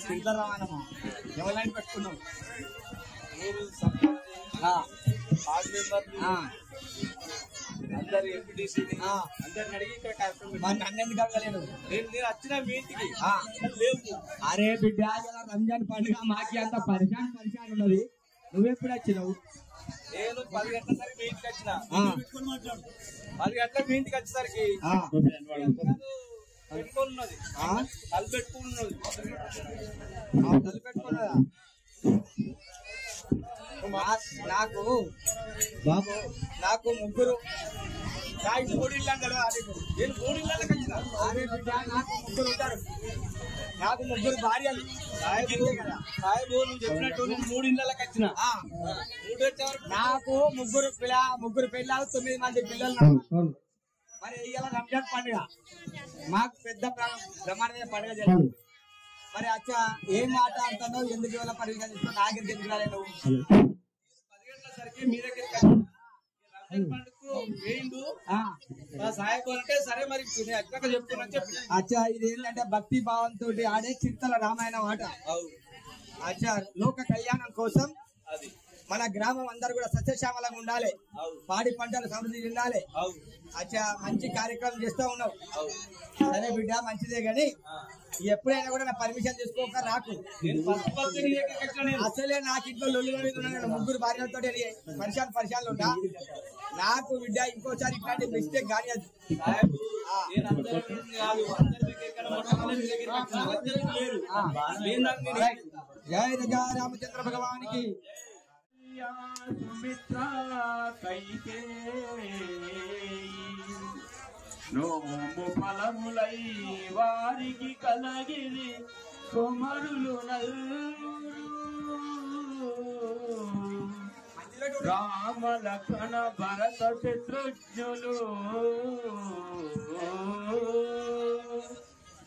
సిద్ధరామనమా ఎవరైనా పెట్టుకున్నావు అందరు ఎంపీటీసీని అందరిని అడిగి ఇక్కడ కార్యక్రమం నన్నెందుకు అడగలేదు నేను వచ్చిన మీ ఇంటికి లేవు. అరే బిడ్డ రంజాన్ పండుగ మాకి అంత పరిశాన్ ఉన్నది. నువ్వెప్పుడు వచ్చినావు? నేను 10 గంటల సరికి మీ ఇంటికి వచ్చిన 10 గంటలకు మీ ఇంటికి వచ్చేసరికి పెట్టుకున్నది తల పెట్టుకున్నది తల పెట్టుకున్నదా? నాకు బాబు నాకు ముగ్గురు 3 ఇళ్ళు అంటారు. నేను 3 ఇళ్ళకి వచ్చిన. అరే బిడ్డ నాకు ముగ్గురు ఉంటారు. నాకు ముగ్గురు భార్యలు. సాహెబు నువ్వు చెప్పినట్టు నేను 3 ఇళ్ళకి వచ్చిన. 3 వచ్చేవరకు నాకు ముగ్గురు పిల్లలు 9 మంది పిల్లలు. మరి ఇవాళ రంజాన్ పండుగ మాకు పెద్ద బ్రహ్మాండమైన పండుగ జరిగింది. మరి అచ్చా ఏం మాట అంటానో ఎందుకు ఇవాళ పండుగ చేస్తున్నావు? నాకెందుకు ఎందుకు రాలేదు? 10 గంటల సరికి మీ దగ్గరికి వచ్చిన. రంజాన్ పండుగకు వేయిండు సాహెబు అంటే సరే మరి నేను అక్కడ చెప్తున్నా చెప్పి. అచ్చా ఇది ఏంటంటే భక్తి భావంతో ఆడే చింతల రామాయణం ఆట. అచ్చా లోక కళ్యాణం కోసం అది మన గ్రామం అందరు కూడా సస్యశ్యామలంగా ఉండాలి. పాడి పంటలు సమృద్ధి ఉండాలి. అచ్చా మంచి కార్యక్రమం చేస్తూ ఉన్నావు. సరే బిడ్డ మంచిదే గాని ఎప్పుడైనా కూడా నా పర్మిషన్ తీసుకోక రాకు. అసలే నాకు ఇంట్లో లొల్లు ముగ్గురు భార్యలతో పరిశాలు ఉంటా. నాకు బిడ్డ ఇంకోసారి ఇట్లాంటి మిస్టేక్ కానీ జయ రజా రామచంద్ర భగవానికి. సుమిత్రా కైకే నోము ఫలములై వారికి కలగిరి కుమరులు రామ లక్ష్మణ భరత శత్రుఘ్నులు.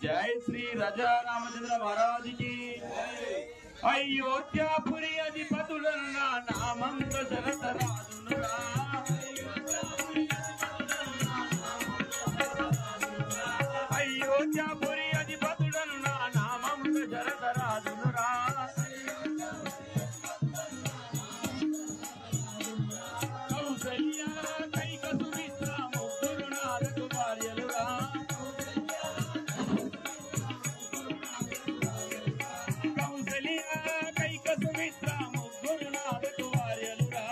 జై శ్రీ రజా రామచంద్ర మహారాజుకి. అయోధ్యాపురి అధిపతులన్న నామంతో శరతరాజునురా. అయోధ్యాపురి అధిపతులన్న నామంతో శరతరాజునురా. కౌసల్య కైక సుమిత్ర ముగ్గురు నాలుగు భార్యలురా. సుమిత్ర ముగ్గురు నాలుగు భార్యలురా.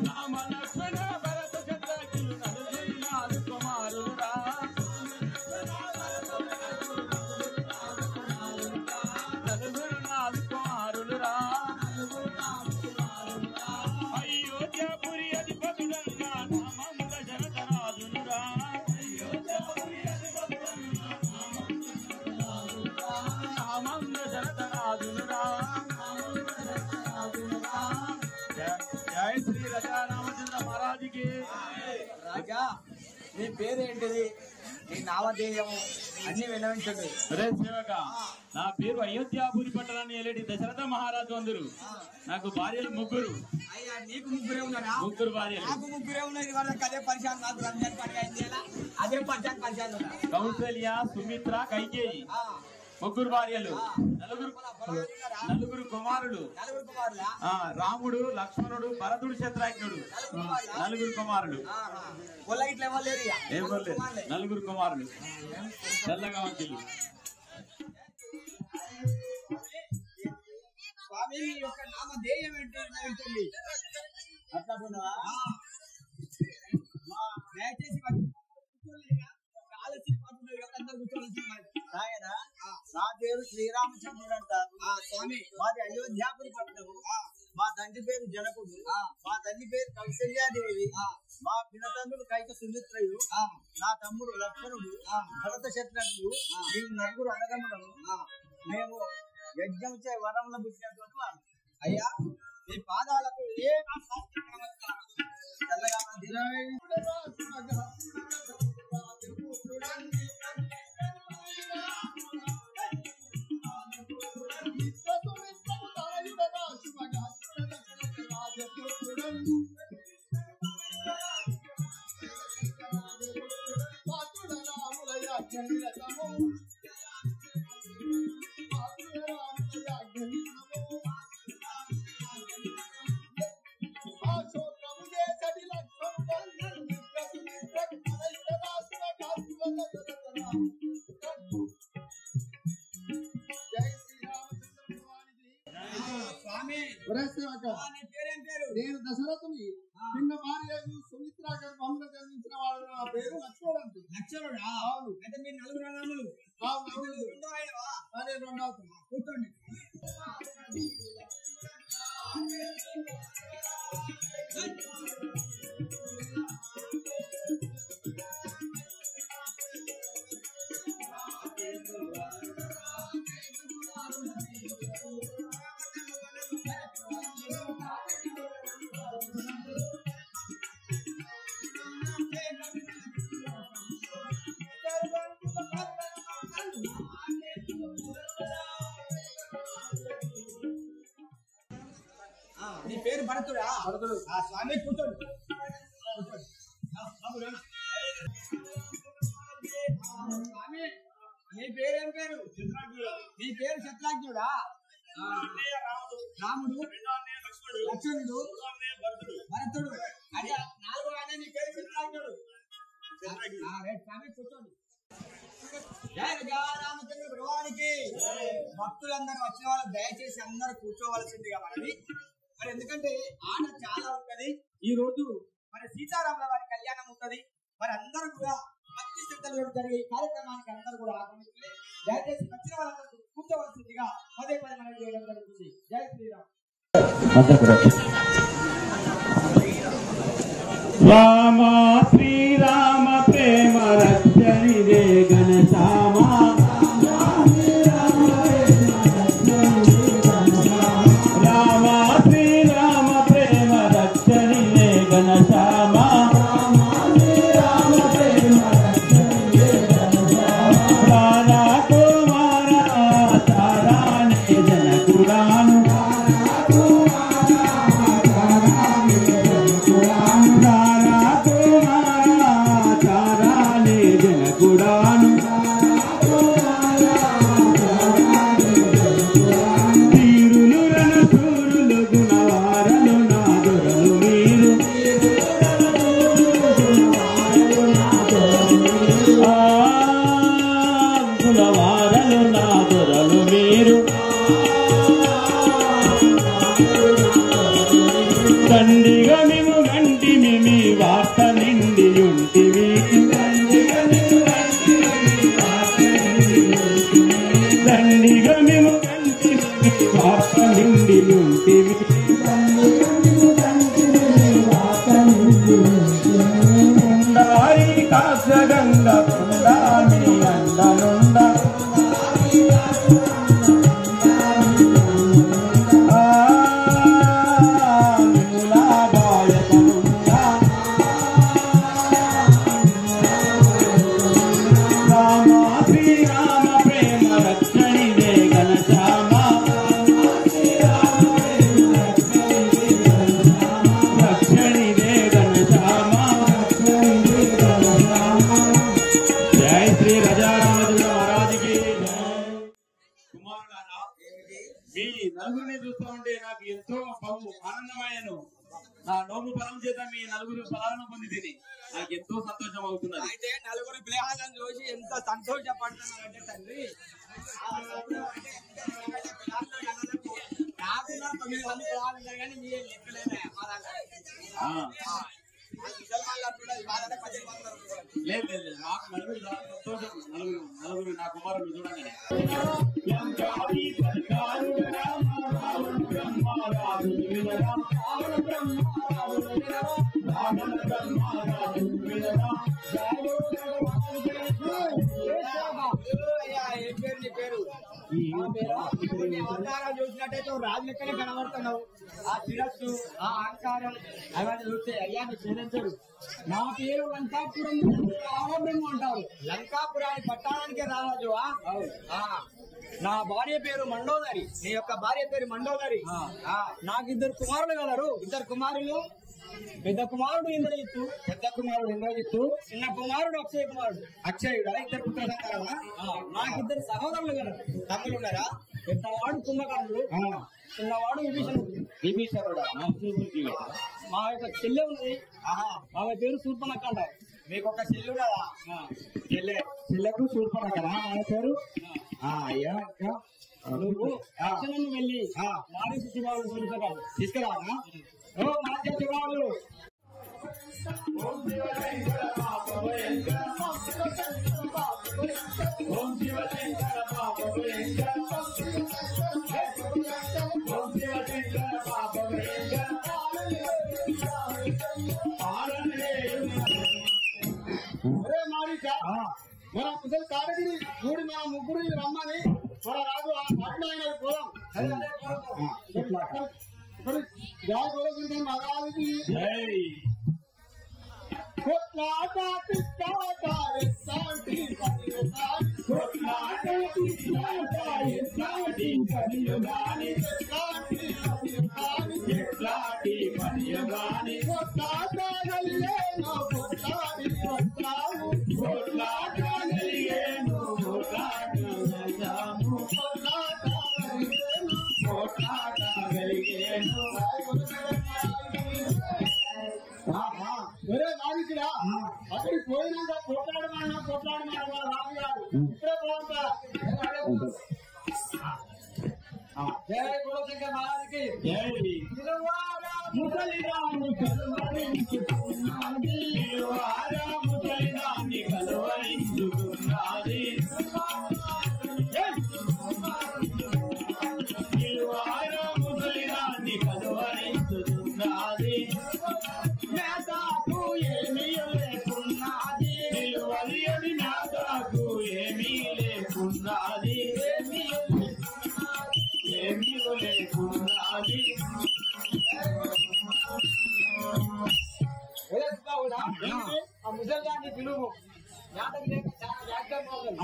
రామ లక్ష్మణ భరత శత్రుఘ్నులు నలుగురు నాలుగు కుమారులురా. నలుగురు నాలుగు కుమారులురా. అయోధ్యాపురి అధిపతులన్నా నామంత జనతరాజునురా. జై శ్రీ రజా రామచంద్ర మహారాజుకి. రాజా నీ పేరేంటిది? నీ నామధేయము అన్ని వినవించండి. అరే సేవక, నా పేరు అయోధ్యాపురి పట్టణాన్ని ఏలేటి దశరథ మహారాజు అందరు. నాకు భార్యలు ముగ్గురు. అయ్యా నీకు ముగ్గురే ఉన్నారా? ముగ్గురు భార్యలు. నాకు ముగ్గురే ఉన్నది. వాళ్ళకి అదే పరిశాన్. నాకు రంజాన్ పండుగ అయింది కదా, అదే పరిశాన్ ఉన్నా. కౌసల్య సుమిత్ర కైకేయి ముగ్గురు భార్యలు. నలుగురు కుమారులు. రాముడు లక్ష్మణుడు భరతుడు శత్రుఘ్నుడు. నలుగురు కుమారులు. ఏం లేదు, నలుగురు కుమారులు. తెల్లగా వంటిల్లు. స్వామి మీ యొక్క నామధేయం ఏంటి? దయచేసి నా పేరు శ్రీరామచంద్రుడు అంటారు. స్వామి మాది అయోధ్యాపురి పట్టణము. మా తండ్రి పేరు జనకుడు. మా తల్లి పేరు కౌశల్యాదేవి. మా పినతండ్రుడు కైక సుమిత్రయు. నా తమ్ముడు లక్ష్మణుడు భరత శత్రుఘ్నుడు. మేము నలుగురు అన్నదమ్ములను. మేము యజ్ఞం చే వరంలో పుట్టినటువంటి వారు. అయ్యా మీ పాదాలకు ఏ నేను దశరథుని చిన్న భార్య సుమిత్ర గర్భంలో జన్మించిన వాడు. నా పేరు లక్ష్మణుడు. లక్ష్మణుడా? అవును. అయితే మీరు నలుగురు అన్నములు. అదే రెండవ కూర్చోండి. నీ పేరు భరతుడా? భరతుడు. స్వామి కూర్చోండి. స్వామి నీ పేరేం పేరు? నీ పేరు శత్రుఘ్నుడా? రాముడు, లక్ష్మణుడు, భరతుడు. అదే నాలుగో ఆయన నీ పేరు శత్రుఘ్నుడు. స్వామి కూర్చోండి. జయ రామచంద్ర భగవానికి. భక్తులందరూ వచ్చిన వాళ్ళు దయచేసి అందరూ కూర్చోవలసిందిగా మనది. మరి ఎందుకంటే ఆట చాలా ఉంటది. ఈ రోజు మరి సీతారాముల వారి కళ్యాణం ఉంటది. మరి అందరూ కూడా భక్తి శ్రద్ధలు జరిగే ఈ కార్యక్రమానికి అందరూ కూడా ఆగమించి దయచేసి వచ్చిన వాళ్ళందరూ కూర్చోవలసిందిగా పదే పదే మనం చేయడం జరుగుతుంది. జై శ్రీరామ్. రామ శ్రీరామ ప్రేమ రక్షణిదే ఘనశ్యామ. రామ శ్రీరామ ప్రేమ రక్షణిదే ఘనశ్యామ. రాధా కుమార తారానే జనకుడాను. దండిగా మేము గంటి మీ వార్త నిండి ఉంటివి. దండిగా మేము గంటి వార్త నిండి ఉంటివి. ఉండారి కాశగంగ కొండాని అండనుండ. మీ నలుగురిని చూస్తా ఉంటే నాకు ఎంతో ఆనందమయ్యాను. నా నోము ఫలం చేత మీ నలుగురు ఫలాలను పొంది తిని నాకు ఎంతో సంతోషం అవుతున్నది. అయితే నలుగురు పిల్లలను చూసి ఎంత సంతోషపడుతున్నారంటే తండ్రి, కాకుండా 9 మంది పిల్లలు ఉన్నారు కానీ మీరు లెక్కలేదా? లేదు లేదు లేదు, నాకు నలుగురు చాలా సంతోషం. నలుగురు నా కుమారుడు చూడగానే ఏం పేరు నీ పేరు? అవతారాలు చూసినట్టయితే రాజు లెక్కనే కనబడుతున్నావు. ఆ శిరస్సు, ఆ ఆకారం అవన్నీ చూస్తే అయ్యా నువ్వు చెల్లించడు. నా పేరు లంకాపురం రామబ్రహ్మ అంటారు. లంకాపురాన్ని పట్టణానికే రారాజు. నా భార్య పేరు మండోదరి. నీ యొక్క భార్య పేరు మండోదరి. నాకు 2 కుమారులు కలరు. 2 కుమారులు. పెద్ద కుమారుడు ఇంద్రజిత్తు. చిన్న కుమారుడు అక్షయుడా. 2 పుత్ర సంతానమా? నాకు 2 సహోదరులు కలరు. తమ్ములు ఉన్నారా? పెద్దవాడు కుంభకర్ణుడు, చిన్నవాడు విభీషణుడా మా యొక్క చెల్లె ఉన్నది. ఆమె పేరు శూర్పణఖ అంటారు. మీకు ఒక చెల్లు కదా చెల్లెకు చూడపడకరా ఆయన పేరు అయ్యా ఇంకా నువ్వు దక్షిణం వెళ్ళి మారి శివాలు తీసుకురావా ఓ మార్కెట్ శివాలు మన ముసలి కాడగిరి చూడి మన ముగ్గురు రమ్మని మన రాజు ఆ పట్ల ఆయన పోదాం. అక్కడికి పోయినాక కొట్లాడమన్నా రాజు గారు ఇప్పుడే పోతా. జయ కులశంకర్ మహారాజుకి ఆ ముసలిదాన్ని పిలువు.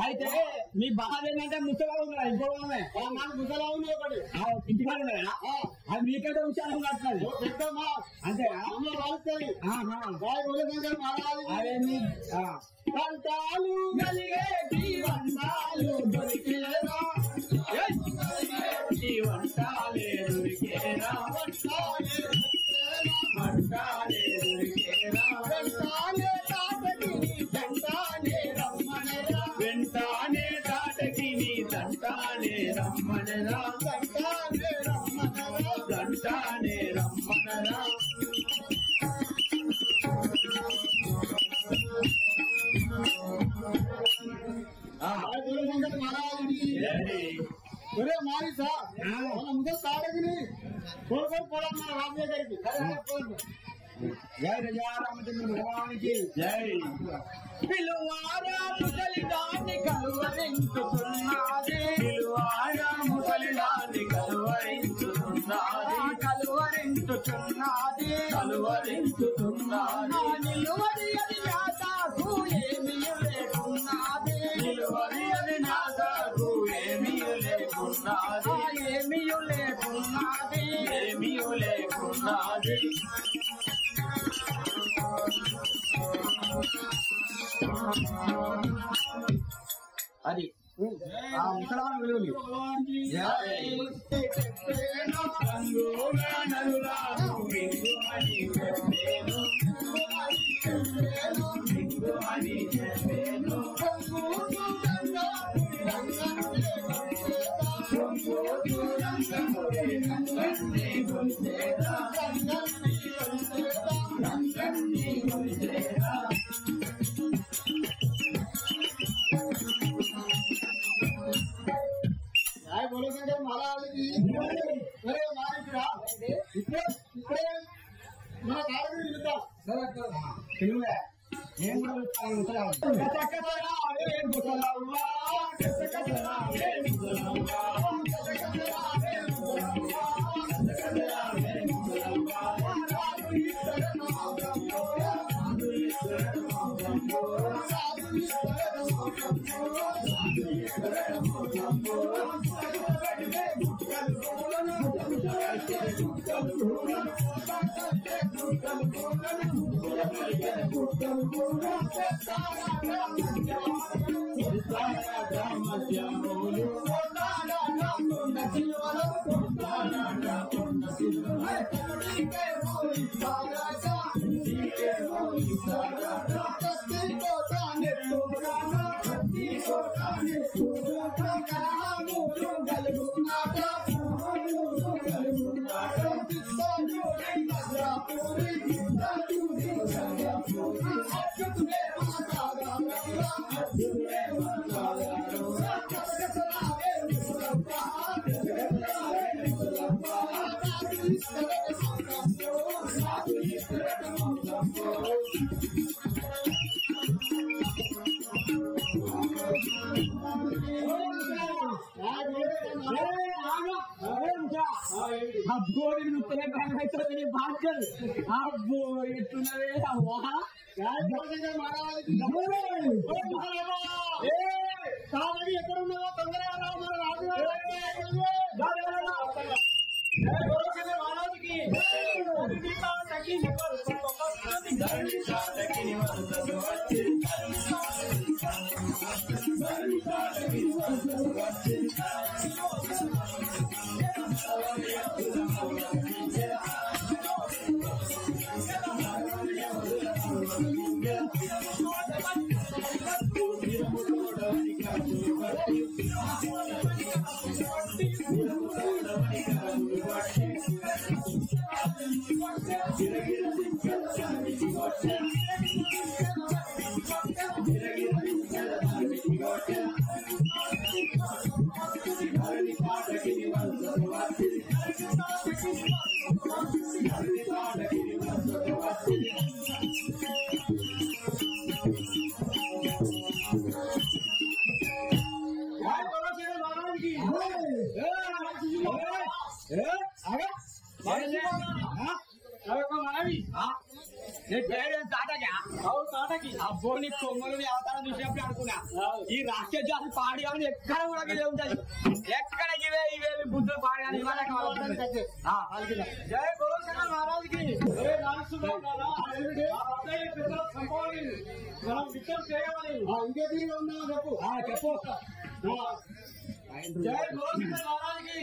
అయితే మీ బాధ ఏంటంటే ముసలా ఉందా ఇంకో ముసలా ఉంది ఒకటి ఇంటికాడ అది మీకంటే విషయాలు మాట్లాడు పెద్దమ్మా అంతేనా వాడుతుంది అదేమి పంటాలు కలిగేటి వంటాలు దొరికేరా వంటాలే దొరికేరా వంటాలే దొరికేరా వెంటాలే తాటకి వెంటాలే రమ్మనరా వెంటానే తాటకి నీ దంటానే రమ్మనరా వెంటాలే రమ్మనరా దంటానే రమ్మనరా ఒరే మారిసా మన ముసలి తాడగిని కోరుకొని పోదాం మన రాజు దగ్గరికి. జయ రామచంద్ర భగవానికి జై పిలువారా ముసలిదాన్ని కలువరించుతున్నది పిలువారా ముసలిదాన్ని కలువరించుతున్నది కలువరించుతున్నది కలువరించుతున్నది నిలువది అది యాదాకు ఏమీ లేకున్నది నిలువది అది నాదాకు ఏమీ లేకున్నది ఏమీ లేకున్నది ఏమీ లేకున్నది అది ఆ ముసలాన్ని విలువలు ఇప్పుడే మన తాడగిరి వెళ్తాం. తెలుగులే నేను కూడా మధ్యములు అబ్బో అబ్బో ఎట్టున్నదే అవ్వా ఎక్కడున్నావో తొందరగా అబ్బో నీ కొమ్మలు అవతారం చూసినప్పుడు అనుకున్నా ఈ రాష్ట్ర జాతి పాడి కానీ ఎక్కడ కూడా ఇవే ఉంటాయి ఎక్కడ ఇవే బుద్ధులు పాడి కానీ జయ గోరక్షణ మహారాజుకి మనం విషయం చేయమని ఇంకే తీరు ఉన్నా చెప్పు చెప్పు జయ గోరక్షణ మహారాజుకి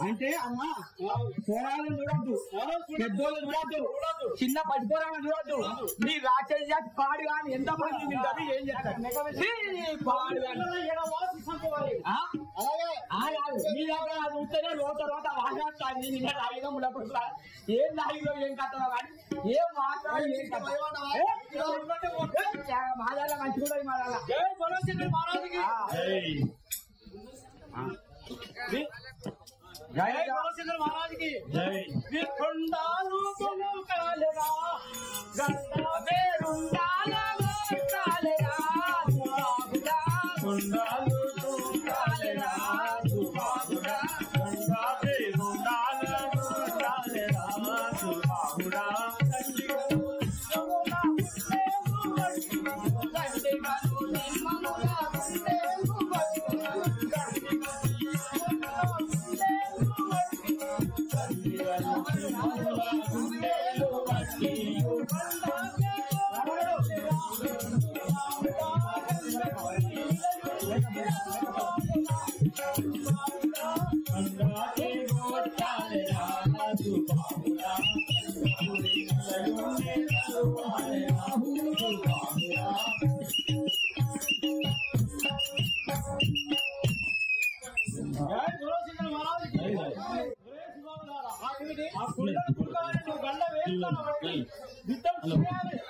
అంటే అమ్మా పోరాలను చూడద్దు పెద్దోళ్ళు చూడద్దు చిన్న పడిపోరాలను చూడద్దు మీ రాక్షస జాతి పాడు కానీ ఎంత మంది తింటారు ఏం చేస్తారు పాడు మీ దగ్గర అది ఉంటేనే రోత వాసాన్ని నిన్న రాయిగా ఉన్నప్పుడు ఏం రాయిలో ఏం కట్టదో కానీ ఏం మాట్లాడు ఏం కట్ట మాదాల మంచి కూడా మాదాల మహారాజుకి జయ గోరక్షణ మహారాజుకి కొండాలు కాలేరా కొండాలు కాలేరా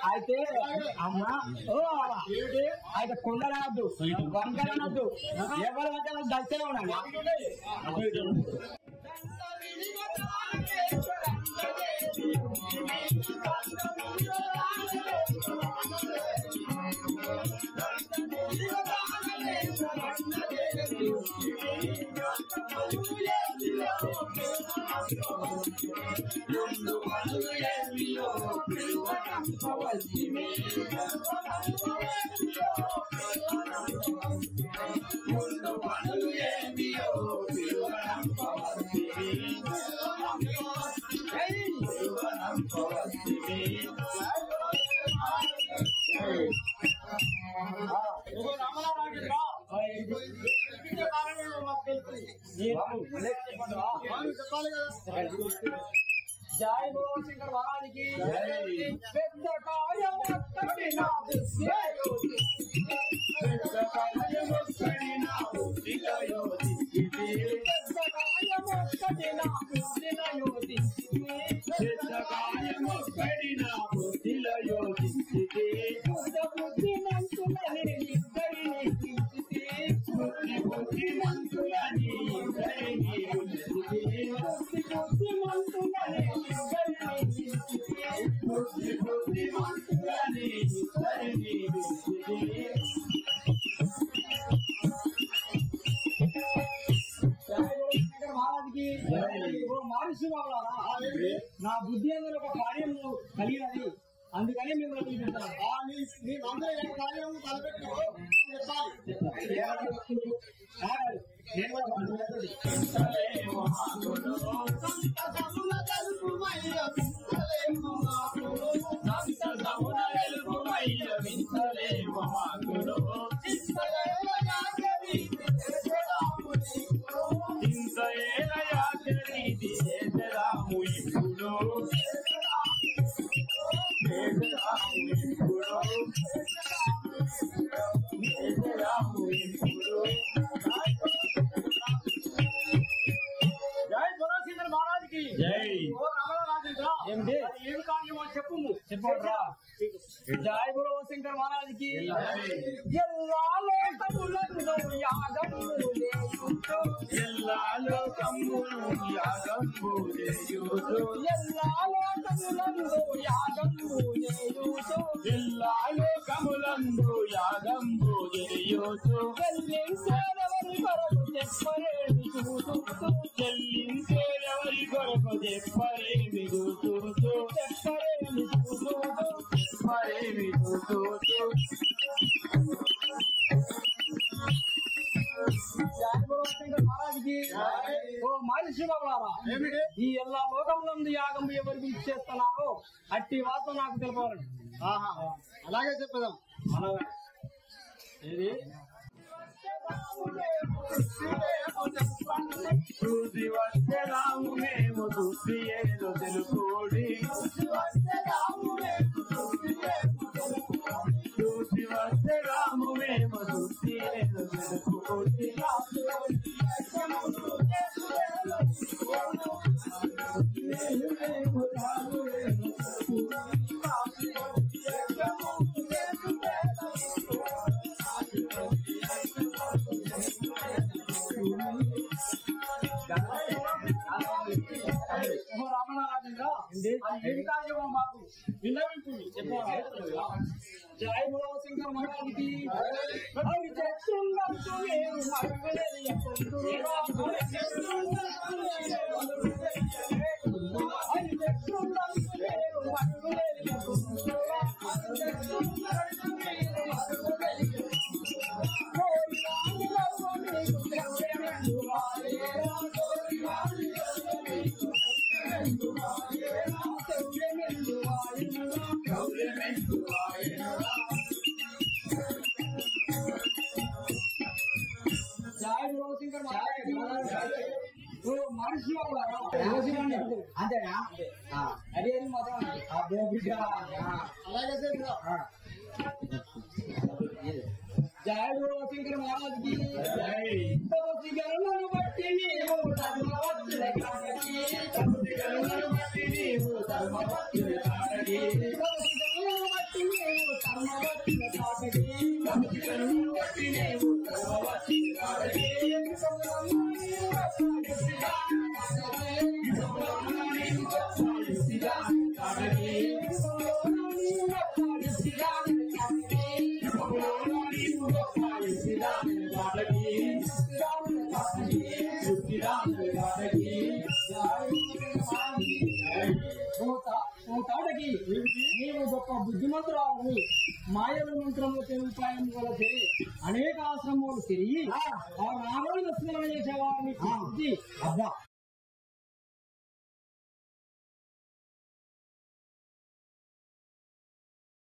అయితే అమ్మా అయితే కొండలనద్దు వంకలనద్దు ఎవరి మధ్య దర్శనం ఉండాలి జై బోలో శంకర్ మహారాజుకి పెద్ద కాయం ఒక్కటి నా పెద్ద కాయం ఒక్కటి నా నా బుద్ధి అందరూ ఒక కార్యం కలిగినది, అందుకని మిమ్మల్ని పిలిపిస్తాను. కార్యం తలపెట్టు ఏమి కార్యమో చెప్పు చెప్పరా. జై బోలో శంకర్ మహారాజుకి ఎల్లా లోకములందు యాగము చేయుచు ఎల్లా లోకములందు యాగము చేయుచు ఎల్లా లోకములందు యాగము చేయుచు ఎల్లా లోకములందు యాగము చేయుచు చెల్లించేదెవరి కొరకు చెప్పరేమి చూచుచు చెల్లించేదెవరి కొరకు చెప్పరేమి చూచుచు చెప్పరేమి చూచుచు చెప్పరేమి చూచుచు. మహారాజుకి ఓ మనిషి బాబులారా, ఈ ఎల్లా లోకంలో యాగం ఎవరికి ఇచ్చేస్తున్నారో అట్టి వార్త నాకు తెలపాలండి. అలాగే చెప్పదాం. ఏది చూసి వస్తే రాము మేము చూసి ఏదో తెలుకోడి చూసి వస్తే రాము మేము చూసి ఏదో తెలుకోడి రామనారాజుగా ఏమి కార్యమో మాకు విన్నవింపుని చెప్పాలి. జై బోలో శంకర్ మహారాజుకి మనిషి అంతేనా? అదే మాత్రం అలాగే జై బోలో శంకర్ మహారాజుకి గణను బట్టి నీవు ధర్మవత్తుల కాడకి గణను బట్టి నీవు ధర్మవత్తుల కాడకి గణను బట్టి నీవు ధర్మవత్తుల కాడకి గణను బట్టి నీవు ధర్మవత్తుల కాడకి Ram ఓ తాటకి నీవు గొప్ప బుద్ధిమంతురాలు మాయల మంత్రము ఉపాయం వలసే అనేక ఆశ్రమాలు తిరిగి ఆ రాముని స్మరణ చేసేవారిని అబ్బా